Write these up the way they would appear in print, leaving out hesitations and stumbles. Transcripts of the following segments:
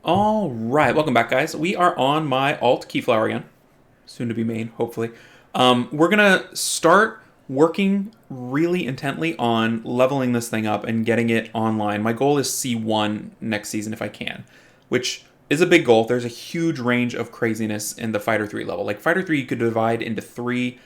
All right, welcome back, guys. We are on my alt Keyflower again, soon to be main, hopefully. We're gonna start working really intently on leveling this thing up and getting it online. My goal is C1 next season if I can, which is a big goal. There's a huge range of craziness in the Fighter 3 level. Like Fighter 3, you could divide into three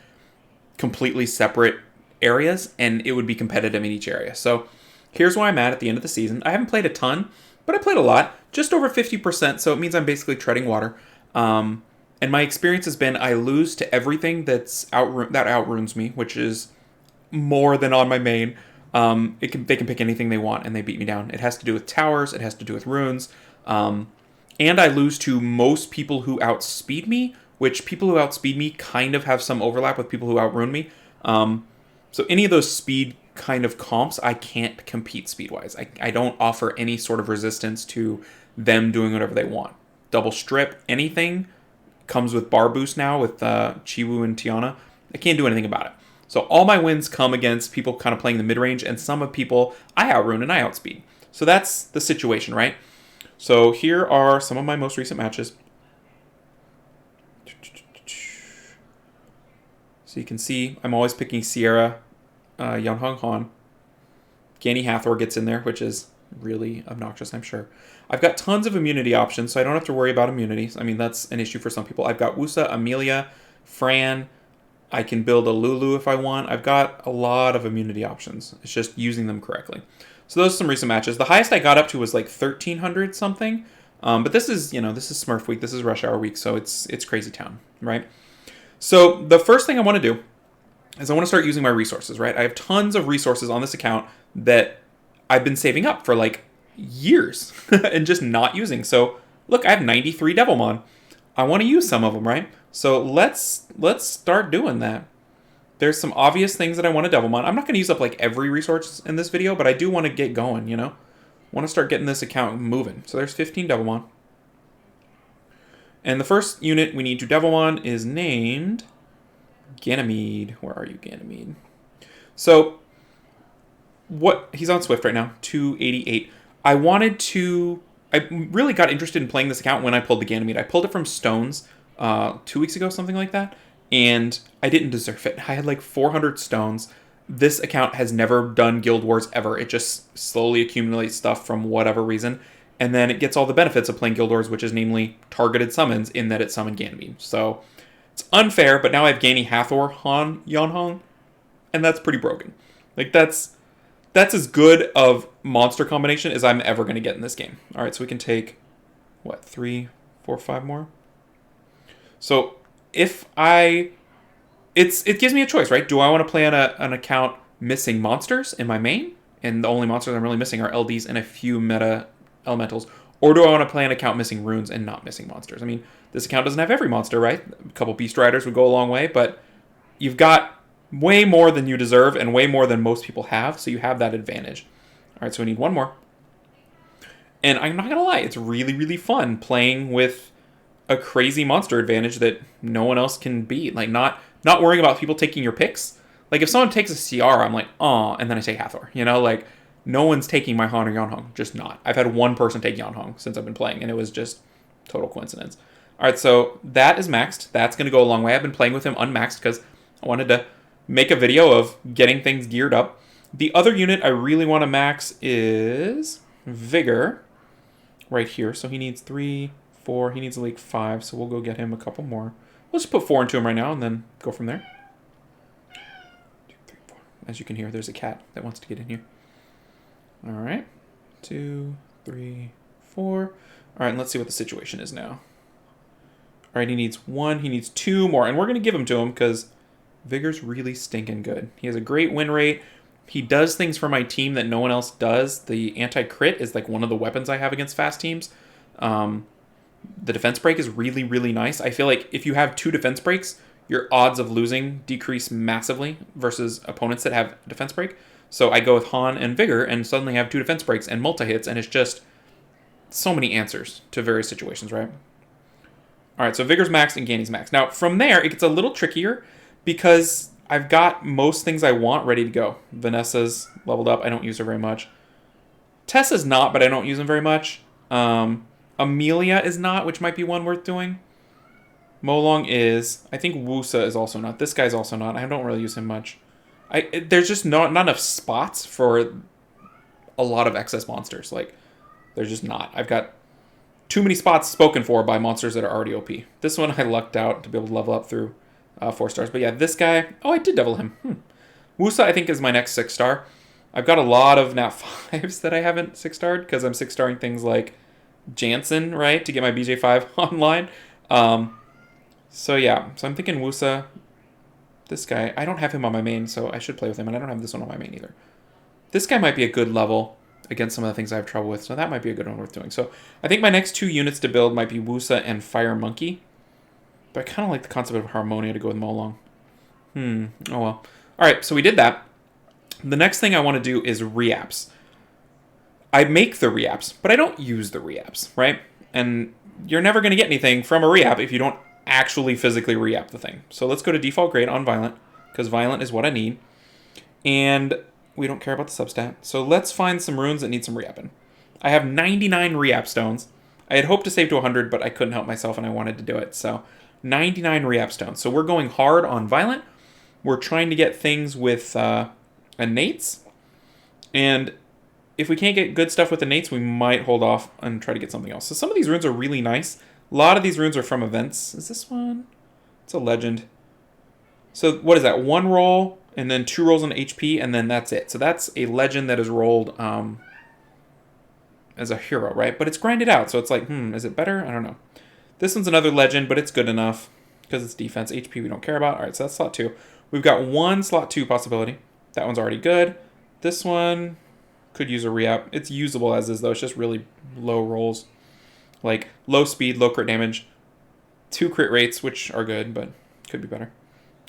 completely separate areas, and it would be competitive in each area. So here's where I'm at the end of the season. I haven't played a ton, but I played a lot, just over 50%, so it means I'm basically treading water. And my experience has been I lose to everything that outrunes me, which is more than on my main. They can pick anything they want and they beat me down. It has to do with towers, it has to do with runes, and I lose to most people who outspeed me, which people who outspeed me kind of have some overlap with people who outrun me. So any of those speed kind of comps, I can't compete speed-wise. I don't offer any sort of resistance to them doing whatever they want. Double strip, anything comes with bar boost now with Chiwu and Tiana. I can't do anything about it. So all my wins come against people kind of playing the mid-range, and some of people I outrun and I outspeed. So that's the situation, right? So here are some of my most recent matches. So you can see I'm always picking Sierra, Yunhong Han. Ganny Hathor gets in there, which is really obnoxious, I'm sure. I've got tons of immunity options, so I don't have to worry about immunities. I mean, that's an issue for some people. I've got Wusa, Amelia, Fran. I can build a Lulu if I want. I've got a lot of immunity options. It's just using them correctly. So those are some recent matches. The highest I got up to was like 1,300 something. But this is, this is Smurf week. This is Rush Hour week, so it's crazy town, right? So the first thing I want to do is I want to start using my resources, right? I have tons of resources on this account that I've been saving up for like years and just not using. So look, I have 93 Devilmon. I want to use some of them, right? So let's start doing that. There's some obvious things that I want to Devilmon. I'm not going to use up like every resource in this video, but I do want to get going, I want to start getting this account moving. So there's 15 Devilmon. And the first unit we need to Devilmon is named Ganymede. Where are you, Ganymede? So he's on Swift right now, 288. I really got interested in playing this account when I pulled the Ganymede. I pulled it from Stones 2 weeks ago, something like that, and I didn't deserve it. I had like 400 stones. This account has never done Guild Wars ever. It just slowly accumulates stuff from whatever reason, and then it gets all the benefits of playing Guild Wars, which is namely targeted summons in that it summoned Ganymede. So it's unfair, but now I have Ganny Hathor Han Yonhong, and that's pretty broken. Like that's as good of monster combination as I'm ever going to get in this game. All right, so we can take, 3, 4, 5 more? So if it gives me a choice, right? Do I want to play on an account missing monsters in my main? And the only monsters I'm really missing are LDs and a few meta elementals. Or do I want to play an account missing runes and not missing monsters? I mean, this account doesn't have every monster, right? A couple Beast Riders would go a long way, but you've got way more than you deserve and way more than most people have, so you have that advantage. All right, so we need one more. And I'm not going to lie, it's really, really fun playing with a crazy monster advantage that no one else can beat. Like, not worrying about people taking your picks. Like, if someone takes a CR, I'm like, oh, and then I take Hathor. Like, no one's taking my Han or Yonhong. Just not. I've had one person take Yonhong since I've been playing, and it was just total coincidence. All right, so that is maxed. That's going to go a long way. I've been playing with him unmaxed because I wanted to make a video of getting things geared up. The other unit I really want to max is Vigor right here. So he needs 3, 4. He needs like 5, so we'll go get him a couple more. We'll just put 4 into him right now and then go from there. 2, 3, 4. As you can hear, there's a cat that wants to get in here. All right. 2, 3, 4. All right, and let's see what the situation is now. All right, he needs 1. He needs 2 more, and we're going to give them to him because Vigor's really stinking good. He has a great win rate. He does things for my team that no one else does. The anti-crit is like one of the weapons I have against fast teams. The defense break is really, really nice. I feel like if you have 2 defense breaks, your odds of losing decrease massively versus opponents that have defense break. So I go with Han and Vigor and suddenly have 2 defense breaks and multi-hits, and it's just so many answers to various situations, right? All right, so Vigor's maxed and Ganny's maxed. Now, from there, it gets a little trickier because I've got most things I want ready to go. Vanessa's leveled up. I don't use her very much. Tessa's not, but I don't use him very much. Amelia is not, which might be one worth doing. Molong is. I think Wusa is also not. This guy's also not. I don't really use him much. There's just not enough spots for a lot of excess monsters. Like, there's just not. I've got too many spots spoken for by monsters that are already OP. This one I lucked out to be able to level up through 4 stars. But yeah, this guy... Oh, I did devil him. Wusa, I think, is my next 6-star. I've got a lot of Nat 5s that I haven't 6-starred because I'm 6-starring things like Jansen, right, to get my BJ5 online. So yeah, so I'm thinking Wusa. This guy, I don't have him on my main, so I should play with him, and I don't have this one on my main either. This guy might be a good level against some of the things I have trouble with, so that might be a good one worth doing. So I think my next 2 units to build might be Wusa and Fire Monkey. But I kind of like the concept of Harmonia to go with Molong. Oh well. Alright, so we did that. The next thing I want to do is reapps. I make the reapps, but I don't use the reapps, right? And you're never going to get anything from a reapp if you don't actually physically reapp the thing. So let's go to default grade on Violent, because Violent is what I need. And we don't care about the substat. So let's find some runes that need some reapping. I have 99 reapp stones. I had hoped to save to 100, but I couldn't help myself and I wanted to do it. So 99 reapp stones. So we're going hard on Violent. We're trying to get things with innates. And if we can't get good stuff with innates, we might hold off and try to get something else. So some of these runes are really nice. A lot of these runes are from events. Is this one? It's a legend. So what is that? 1 roll and then 2 rolls on HP and then that's it. So that's a legend that is rolled as a hero, right? But it's grinded out. So it's like, is it better? I don't know. This one's another legend, but it's good enough because it's defense. HP we don't care about. All right, so that's slot 2. We've got 1 slot 2 possibility. That one's already good. This one could use a re-up. It's usable as is, though. It's just really low rolls. Like, low speed, low crit damage. 2 crit rates, which are good, but could be better.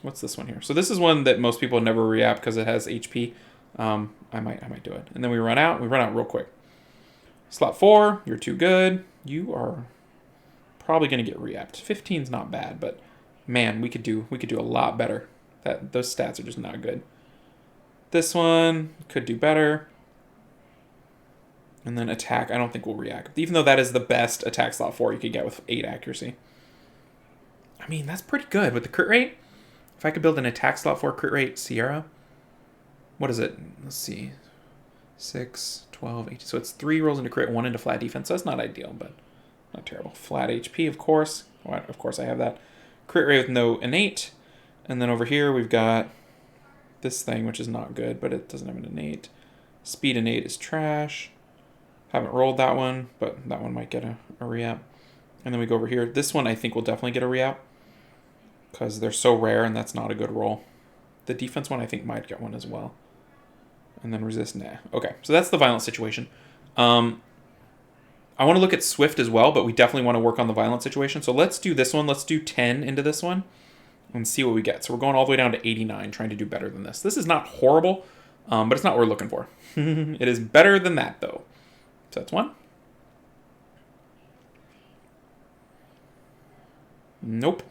What's this one here? So this is one that most people never re-up because it has HP. I might do it. And then we run out. We run out real quick. Slot 4, you're too good. You are probably going to get re-upped. 15's not bad, but man, we could do a lot better. Those stats are just not good. This one could do better. And then attack, I don't think we'll react. Even though that is the best attack slot 4 you could get with 8 accuracy. I mean, that's pretty good with the crit rate. If I could build an attack slot 4 crit rate Sierra. What is it? Let's see. 6, 12, 18. So it's 3 rolls into crit, 1 into flat defense. So that's not ideal, but not terrible. Flat HP, of course. Well, of course I have that. Crit rate with no innate. And then over here we've got this thing, which is not good, but it doesn't have an innate. Speed innate is trash. Haven't rolled that one, but that one might get a re-up. And then we go over here. This one I think will definitely get a re-up because they're so rare and that's not a good roll. The defense one I think might get one as well. And then resist, nah. Okay, so that's the violent situation. I want to look at Swift as well, but we definitely want to work on the violent situation. So let's do this one. Let's do 10 into this one and see what we get. So we're going all the way down to 89, trying to do better than this. This is not horrible, but it's not what we're looking for. It is better than that, though. So that's 1. Nope.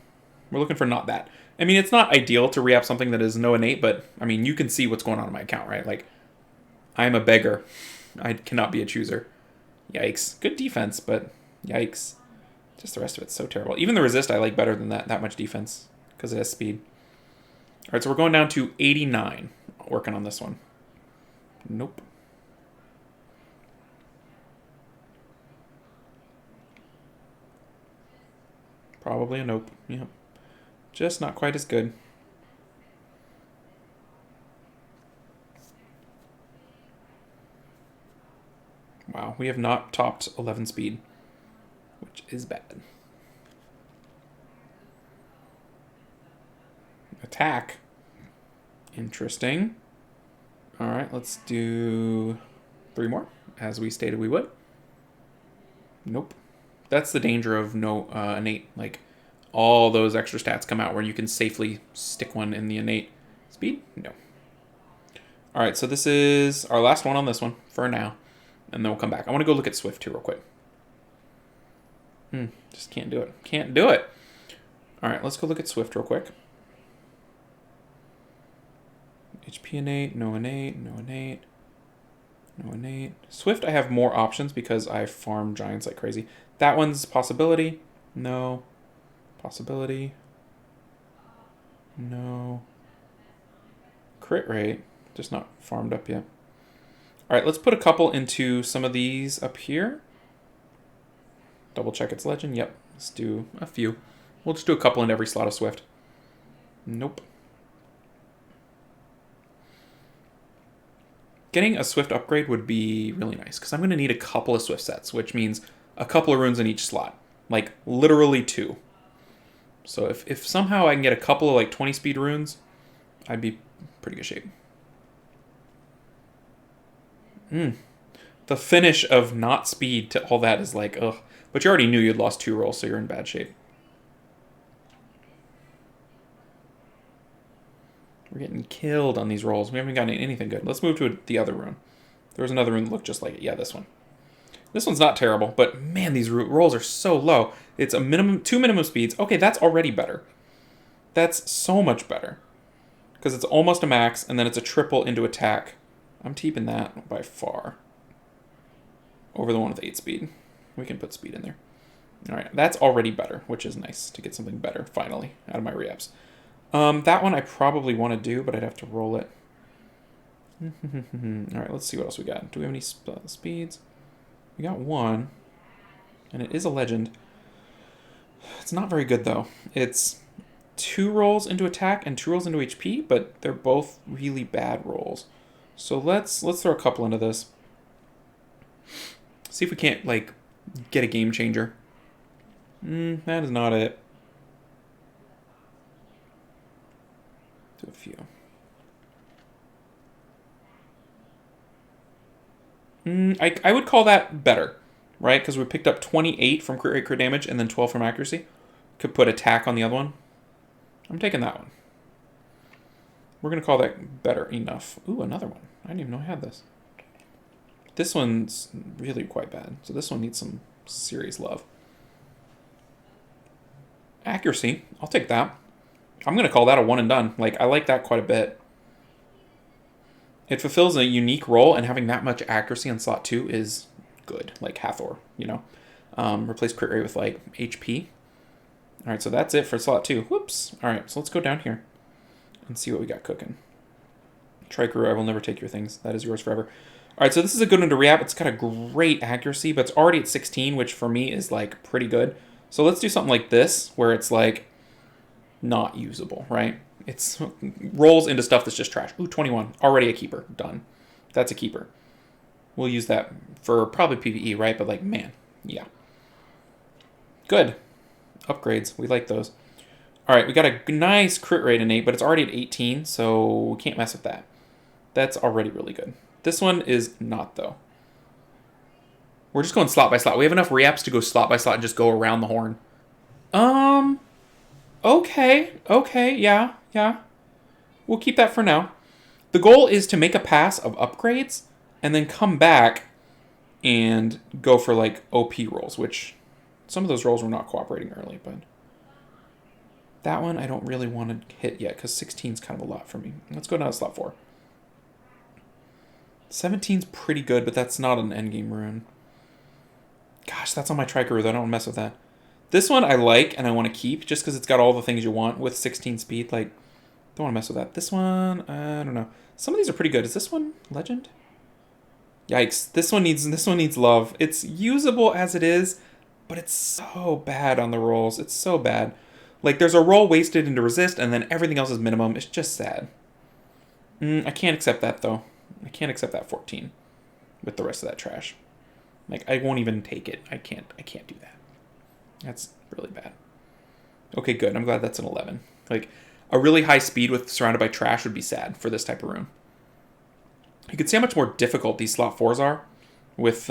We're looking for not that. I mean, it's not ideal to re-up something that is no innate, but, I mean, you can see what's going on in my account, right? Like, I'm a beggar. I cannot be a chooser. Yikes. Good defense, but yikes. Just the rest of it's so terrible. Even the resist I like better than that much defense, because it has speed. All right, so we're going down to 89, working on this one. Nope. Probably a nope. Yep. Just not quite as good. Wow, we have not topped 11 speed, which is bad. Attack. Interesting. All right, let's do 3 more, as we stated we would. Nope. That's the danger of no innate. Like, all those extra stats come out where you can safely stick one in the innate. Speed? No. All right, so this is our last one on this one for now. And then we'll come back. I want to go look at Swift too real quick. Just can't do it. Can't do it. All right, let's go look at Swift real quick. HP innate, no innate, no innate. No innate. Swift, I have more options because I farm giants like crazy. That one's possibility. No. Possibility. No. Crit rate. Just not farmed up yet. Alright, let's put a couple into some of these up here. Double check its legend. Yep. Let's do a few. We'll just do a couple in every slot of Swift. Nope. Getting a Swift upgrade would be really nice, because I'm going to need a couple of Swift sets, which means a couple of runes in each slot. Like, literally 2. So if somehow I can get a couple of, like, 20 speed runes, I'd be pretty good shape. The finish of not speed to all that is like, ugh. But you already knew you'd lost 2 rolls, so you're in bad shape. We're getting killed on these rolls. We haven't gotten anything good. Let's move to the other rune. There was another rune that looked just like it. Yeah, this one. This one's not terrible, but man, these rolls are so low. It's a minimum, 2 minimum speeds. Okay, that's already better. That's so much better. Because it's almost a max, and then it's a triple into attack. I'm keeping that by far. Over the one with 8 speed. We can put speed in there. Alright, that's already better, which is nice to get something better, finally, out of my re-ups. That one I probably want to do, but I'd have to roll it. Alright, let's see what else we got. Do we have any speeds? We got 1. And it is a legend. It's not very good, though. It's 2 rolls into attack and 2 rolls into HP, but they're both really bad rolls. So let's throw a couple into this. See if we can't, like, get a game changer. That is not it. Do a few. I would call that better, right? Because we picked up 28 from crit rate, crit damage, and then 12 from accuracy. Could put attack on the other one. I'm taking that one. We're going to call that better enough. Ooh, another one. I didn't even know I had this. This one's really quite bad. So this one needs some serious love. Accuracy. I'll take that. I'm going to call that a one and done. Like, I like that quite a bit. It fulfills a unique role, and having that much accuracy on slot 2 is good. Like Hathor, you know. Replace crit rate with, like, HP. Alright, so that's it for slot 2. Whoops. Alright, so let's go down here and see what we got cooking. Triker, I will never take your things. That is yours forever. Alright, so this is a good one to re-app. It's got a great accuracy, but it's already at 16, which for me is, like, pretty good. So let's do something like this, where it's, like, not usable, right? It's rolls into stuff that's just trash. Ooh, 21. Already a keeper. Done. That's a keeper. We'll use that for probably PvE, right? But, like, man, yeah. Good. Upgrades. We like those. Alright, we got a nice crit rate innate, but it's already at 18, so we can't mess with that. That's already really good. This one is not, though. We're just going slot by slot. We have enough re-apps to go slot by slot and just go around the horn. Okay, yeah. We'll keep that for now. The goal is to make a pass of upgrades and then come back and go for, like, OP rolls, which some of those rolls were not cooperating early, but that one I don't really want to hit yet because 16 is kind of a lot for me. Let's go down to slot 4. 17's pretty good, but that's not an endgame rune. Gosh, that's on my Triker. I don't want to mess with that. This one I like and I want to keep just because it's got all the things you want with 16 speed. Like, don't want to mess with that. This one, I don't know. Some of these are pretty good. Is this one legend? Yikes. This one needs love. It's usable as it is, but it's so bad on the rolls. It's so bad. Like, there's a roll wasted into resist and then everything else is minimum. It's just sad. I can't accept that, though. I can't accept that 14 with the rest of that trash. Like, I won't even take it. I can't do that. That's really bad. Okay, good. I'm glad that's an 11. Like, a really high speed with surrounded by trash would be sad for this type of rune. You can see how much more difficult these slot 4s are with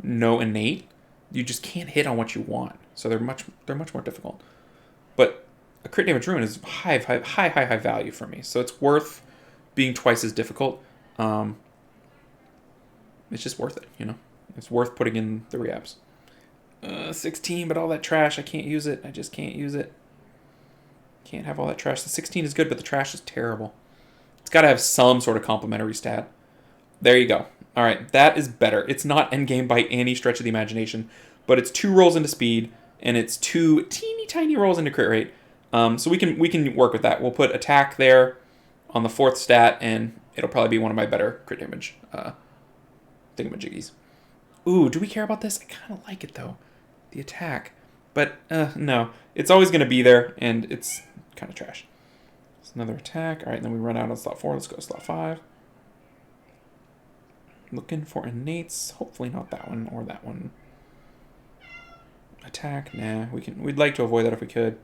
no innate. You just can't hit on what you want. So they're much more difficult. But a crit damage rune is high value for me. So it's worth being twice as difficult. It's just worth it, you know? It's worth putting in the re-apps. 16, but all that trash, I can't use it. I just can't use it. Can't have all that trash. The 16 is good, but the trash is terrible. It's got to have some sort of complementary stat. There you go. All right, that is better. It's not endgame by any stretch of the imagination, but it's 2 rolls into speed, and it's 2 teeny tiny rolls into crit rate. So we can work with that. We'll put attack there on the 4th stat, and it'll probably be one of my better crit damage thingamajiggies. Ooh, do we care about this? I kind of like it, though. The attack. But, no. It's always going to be there, and it's kind of trash. It's another attack. All right, then we run out on slot 4. Let's go to slot 5. Looking for innates. Hopefully not that one or that one. Attack. Nah, we'd like to avoid that if we could.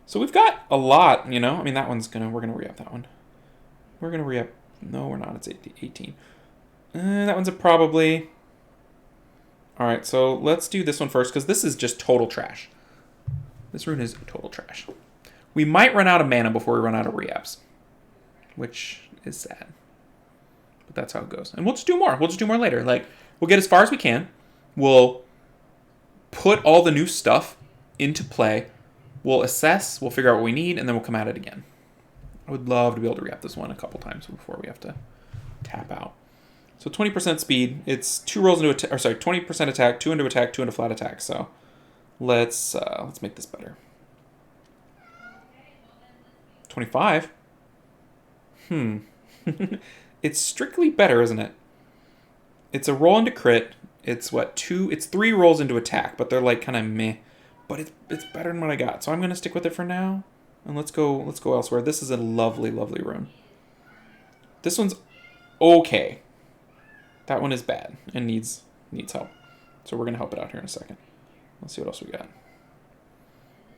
So we've got a lot, you know. I mean, that one's we're gonna re-up that one. We're gonna re-up. No, we're not. It's 18. That one's a probably. All right, so let's do this one first because this is just total trash. This rune is total trash. We might run out of mana before we run out of re-ups, which is sad. But that's how it goes. And we'll just do more. We'll just do more later. Like, we'll get as far as we can. We'll put all the new stuff into play. We'll assess. We'll figure out what we need, and then we'll come at it again. I would love to be able to re-up this one a couple times before we have to tap out. So 20% speed. It's 2 rolls into attack. Or sorry, 20% attack, 2 into attack, 2 into flat attack. So let's make this better. 25. It's strictly better, isn't it? It's a roll into crit. It's what, 2? It's 3 rolls into attack, but they're like kind of meh. But it's better than what I got, so I'm gonna stick with it for now. And let's go elsewhere. This is a lovely, lovely rune. This one's okay. That one is bad and needs help. So we're gonna help it out here in a second. Let's see what else we got.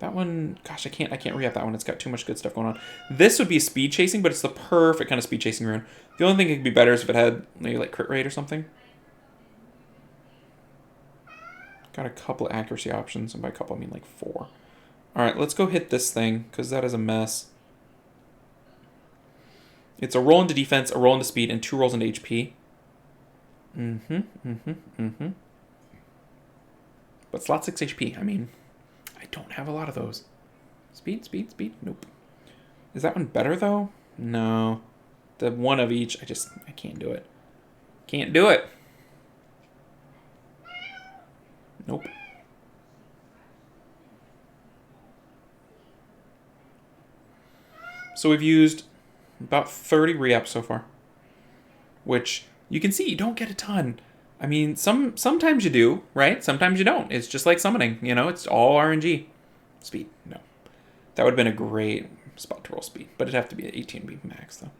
That one, gosh, I can't re-up that one. It's got too much good stuff going on. This would be speed chasing, but it's the perfect kind of speed chasing rune. The only thing it could be better is if it had maybe like crit rate or something. Got a couple of accuracy options, and by a couple I mean like 4. All right, let's go hit this thing because that is a mess. It's a roll into defense, a roll into speed, and 2 rolls into HP. But slot 6 HP. I mean, I don't have a lot of those. Speed. Nope. Is that one better though? No. The one of each. I can't do it. Can't do it. Nope. So we've used about 30 re-ups so far, which you can see you don't get a ton. I mean, sometimes you do, right? Sometimes you don't. It's just like summoning, you know, it's all RNG. Speed, no. That would have been a great spot to roll speed, but it'd have to be at 18B max, though.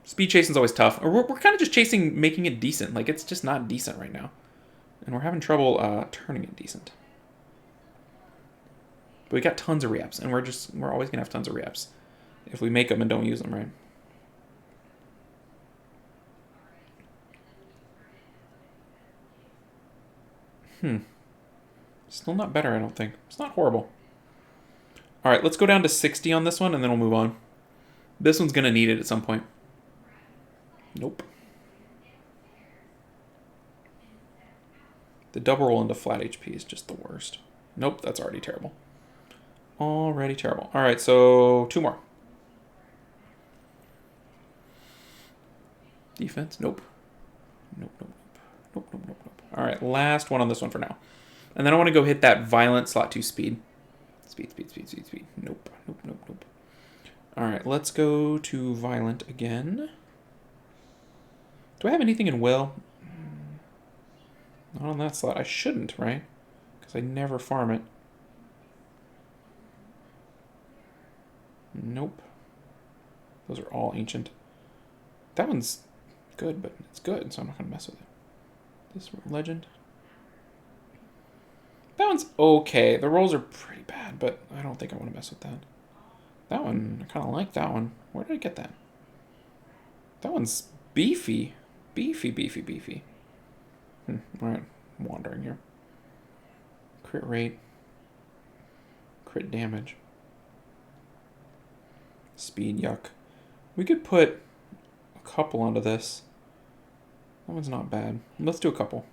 Speed chasing's always tough. Or we're kind of just chasing, making it decent. Like, it's just not decent right now. And we're having trouble turning it decent. But we got tons of re-ups, and we're always going to have tons of re-ups if we make them and don't use them, right? Still not better, I don't think. It's not horrible. All right, let's go down to 60 on this one, and then we'll move on. This one's going to need it at some point. Nope. The double roll into flat HP is just the worst. Nope, that's already terrible. Already terrible. All right, so 2 more. Defense? Nope. Nope. All right, last one on this one for now. And then I want to go hit that violent slot 2 speed. Speed. Nope. All right, let's go to violent again. Do I have anything in will? Not on that slot. I shouldn't, right? Because I never farm it. Nope. Those are all ancient. That one's good, but it's good, so I'm not going to mess with it. This legend. That one's okay. The rolls are pretty bad, but I don't think I want to mess with that. That one, I kind of like that one. Where did I get that? That one's beefy. Beefy. Alright, I'm wandering here. Crit rate. Crit damage. Speed, yuck. We could put a couple onto this. That one's not bad. Let's do a couple.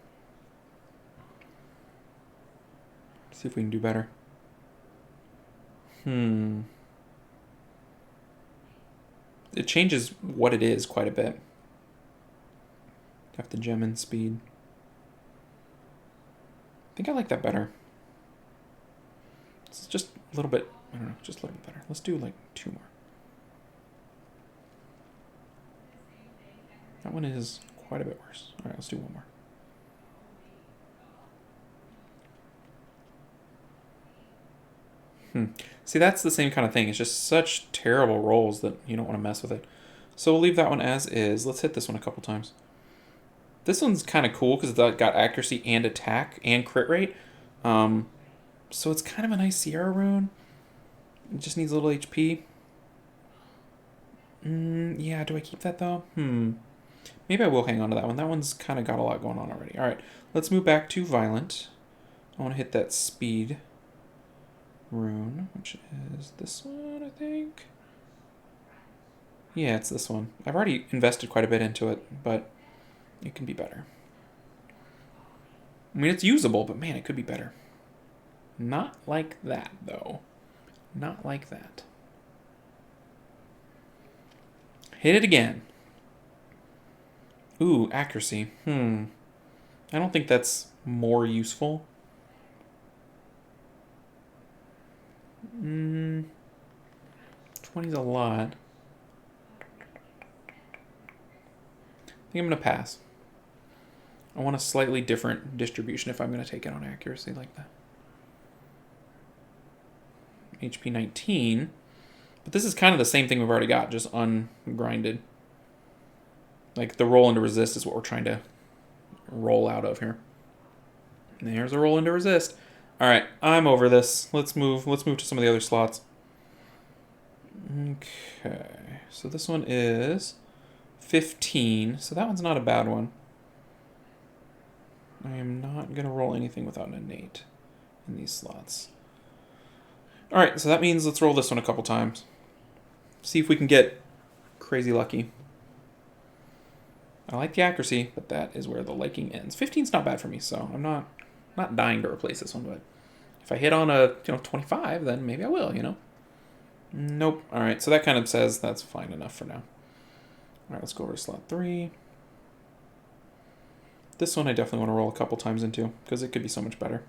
See if we can do better. It changes what it is quite a bit. Got the gem and speed. I think I like that better. It's just a little bit, I don't know, just a little bit better. Let's do like 2 more. That one is quite a bit worse. All right, let's do 1 more. See, that's the same kind of thing. It's just such terrible rolls that you don't want to mess with it. So we'll leave that one as is. Let's hit this one a couple times. This one's kind of cool because it's got accuracy and attack and crit rate. So it's kind of a nice Sierra rune. It just needs a little HP. Yeah, do I keep that though? Maybe I will hang on to that one. That one's kind of got a lot going on already. All right, let's move back to Violent. I want to hit that speed rune, which is this one, I think. Yeah, it's this one. I've already invested quite a bit into it, but it can be better. I mean, it's usable, but man, it could be better. Not like that, though. Not like that. Hit it again. Ooh, accuracy. I don't think that's more useful. 20's a lot. I think I'm going to pass. I want a slightly different distribution if I'm going to take it on accuracy like that. HP 19. But this is kind of the same thing we've already got, just ungrinded. Like the roll into resist is what we're trying to roll out of here. And there's a roll into resist. All right, I'm over this. Let's move to some of the other slots. Okay, so this one is 15. So that one's not a bad one. I am not going to roll anything without an innate in these slots. All right, so that means let's roll this one a couple times. See if we can get crazy lucky. I like the accuracy, but that is where the liking ends. 15's not bad for me, so I'm not dying to replace this one, but if I hit on a 25, then maybe I will, Nope. All right, so that kind of says that's fine enough for now. All right, let's go over to slot 3. This one I definitely want to roll a couple times into because it could be so much better.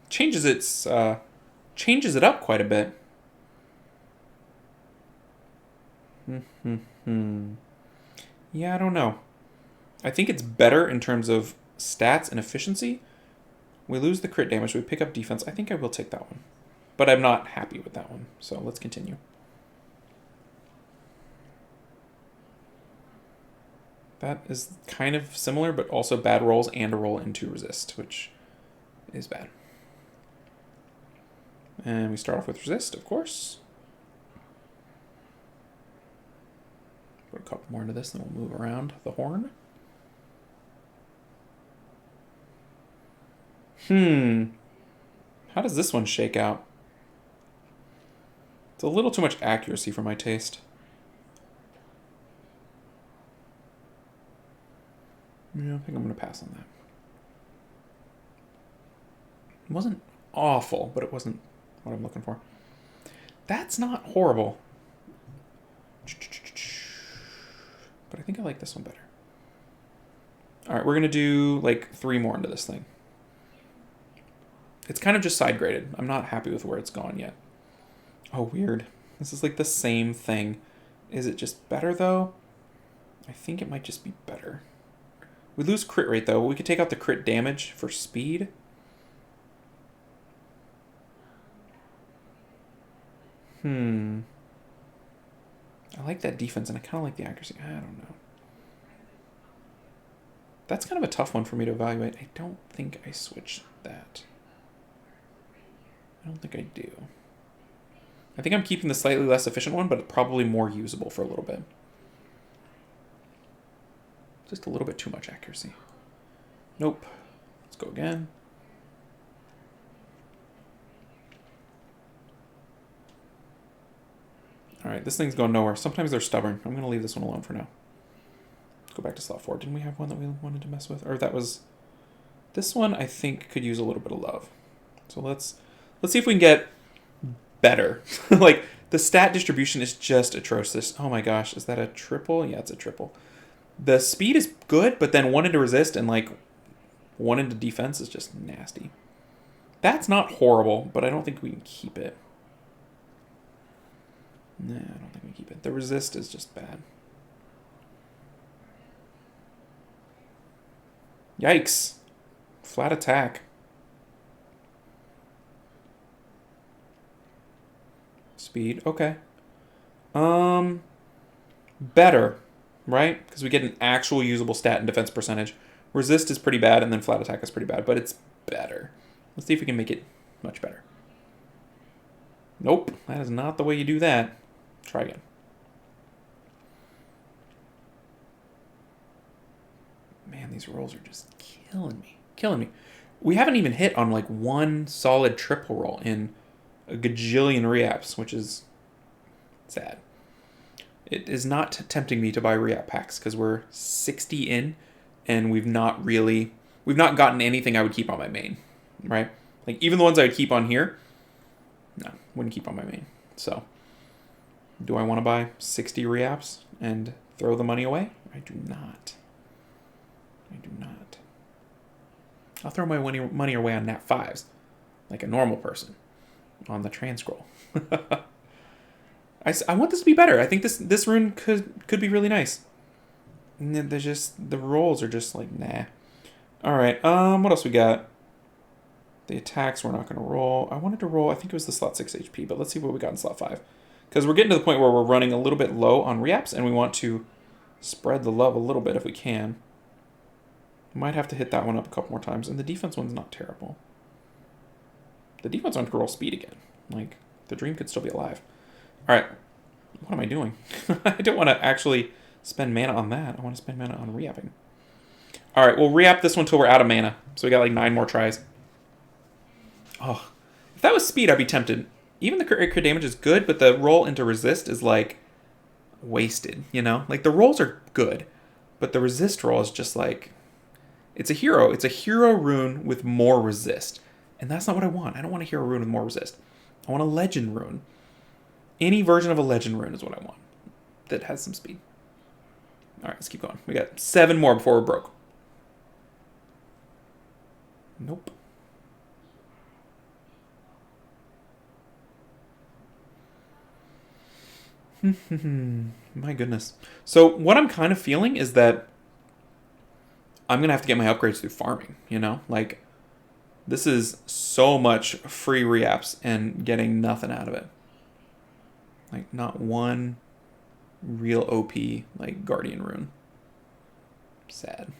Changes it up quite a bit. Yeah, I don't know. I think it's better in terms of stats and efficiency. We lose the crit damage, we pick up defense. I think I will take that one. But I'm not happy with that one, so let's continue. That is kind of similar, but also bad rolls and a roll into resist, which is bad. And we start off with resist, of course. Put a couple more into this, then we'll move around the horn. How does this one shake out? It's a little too much accuracy for my taste. Yeah, I think I'm going to pass on that. It wasn't awful, but it wasn't what I'm looking for. That's not horrible. But I think I like this one better. All right, we're going to do like 3 more into this thing. It's kind of just side graded. I'm not happy with where it's gone yet. Oh, weird. This is like the same thing. Is it just better, though? I think it might just be better. We lose crit rate, though. We could take out the crit damage for speed. I like that defense, and I kind of like the accuracy. I don't know. That's kind of a tough one for me to evaluate. I don't think I switch that. I don't think I do. I think I'm keeping the slightly less efficient one, but probably more usable for a little bit. Just a little bit too much accuracy. Nope. Let's go again. All right, this thing's going nowhere. Sometimes they're stubborn. I'm going to leave this one alone for now. Let's go back to slot 4. Didn't we have one that we wanted to mess with? Or that was... This one, I think, could use a little bit of love. So let's see if we can get better. Like, The stat distribution is just atrocious. Oh my gosh, is that a triple? Yeah, it's a triple. The speed is good, but then 1 into resist and like 1 into defense is just nasty. That's not horrible, but I don't think we can keep it. Nah, I don't think we can keep it. The resist is just bad. Yikes. Flat attack. Speed, okay. Better, right? Because we get an actual usable stat and defense percentage. Resist is pretty bad, and then flat attack is pretty bad, but it's better. Let's see if we can make it much better. Nope, that is not the way you do that. Try again. Man, these rolls are just killing me. Killing me. We haven't even hit on like one solid triple roll in a gajillion reaps, which is sad. It is not tempting me to buy reap packs because we're 60 in and we've not gotten anything I would keep on my main, right? Like even the ones I would keep on here, no, wouldn't keep on my main. So do I want to buy 60 reaps and throw the money away? I do not. I do not. I'll throw my money away on nat 5s like a normal person on the transcroll. I want this to be better. I think this rune could be really nice. And there's just the rolls are just like nah. All right. What else we got? The attacks we're not going to roll. I wanted to roll. I think it was the slot 6 HP, but let's see what we got in slot 5. Because we're getting to the point where we're running a little bit low on reaps, and we want to spread the love a little bit if we can. Might have to hit that one up a couple more times, and the defense one's not terrible. The defense one could roll speed again. Like the dream could still be alive. All right, what am I doing? I don't want to actually spend mana on that. I want to spend mana on reapping. All right, we'll reap this one till we're out of mana. So we got like 9 more tries. Oh, if that was speed, I'd be tempted. Even the crit damage is good, but the roll into resist is like wasted, you know? Like the rolls are good, but the resist roll is just like, it's a hero. It's a hero rune with more resist. And that's not what I want. I don't want a hero rune with more resist. I want a legend rune. Any version of a legend rune is what I want that has some speed. All right, let's keep going. We got 7 more before we're broke. Nope. My goodness. So what I'm kind of feeling is that I'm going to have to get my upgrades through farming, you know? Like, this is so much free reaps and getting nothing out of it. Like, not one real OP, like, Guardian rune. Sad.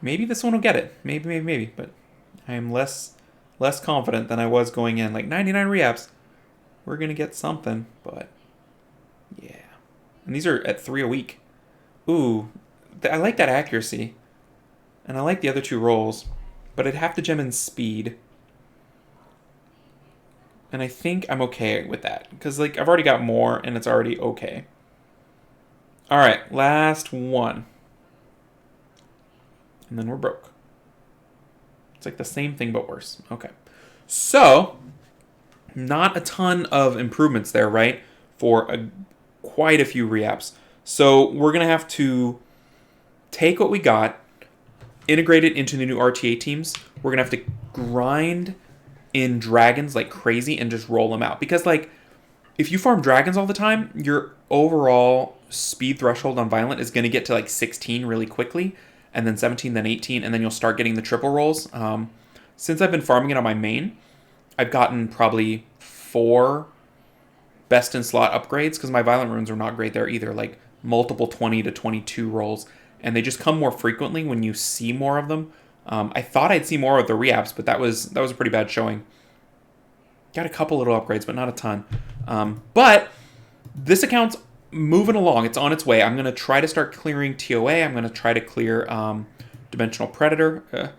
Maybe this one will get it. Maybe. But I am less confident than I was going in. Like, 99 reaps. We're going to get something, but yeah. And these are at 3 a week. Ooh, I like that accuracy. And I like the other 2 rolls, but I'd have to gem in speed. And I think I'm okay with that, because like I've already got more, and it's already okay. All right, last one. And then we're broke. It's like the same thing, but worse. Okay. So, not a ton of improvements there, right? For quite a few reaps. So we're going to have to take what we got, integrate it into the new RTA teams. We're going to have to grind in dragons like crazy and just roll them out. Because like, if you farm dragons all the time, your overall speed threshold on Violent is going to get to like 16 really quickly. And then 17, then 18, and then you'll start getting the triple rolls. Since I've been farming it on my main, I've gotten probably 4 best in slot upgrades, because my Violent runes are not great there either. Like multiple 20 to 22 rolls, and they just come more frequently when you see more of them. I thought I'd see more of the reaps, but that was a pretty bad showing. Got a couple little upgrades, but not a ton. But this account's moving along. It's on its way. I'm going to try to start clearing TOA. I'm going to try to clear Dimensional Predator.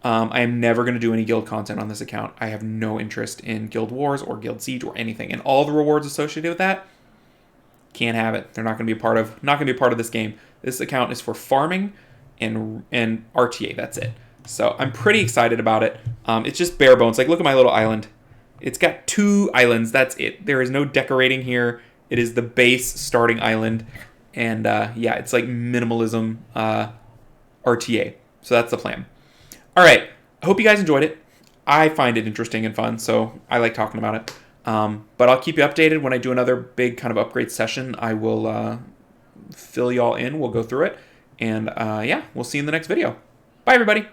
I am never going to do any guild content on this account. I have no interest in Guild Wars or Guild Siege or anything. And all the rewards associated with that, can't have it. They're not going to be a part of this game. This account is for farming and RTA. That's it. So I'm pretty excited about it. It's just bare bones. Like, look at my little island. It's got 2 islands. That's it. There is no decorating here. It is the base starting island. And yeah, it's like minimalism RTA. So that's the plan. All right. I hope you guys enjoyed it. I find it interesting and fun, so I like talking about it. But I'll keep you updated when I do another big kind of upgrade session. I will fill y'all in. We'll go through it. And yeah, we'll see you in the next video. Bye, everybody.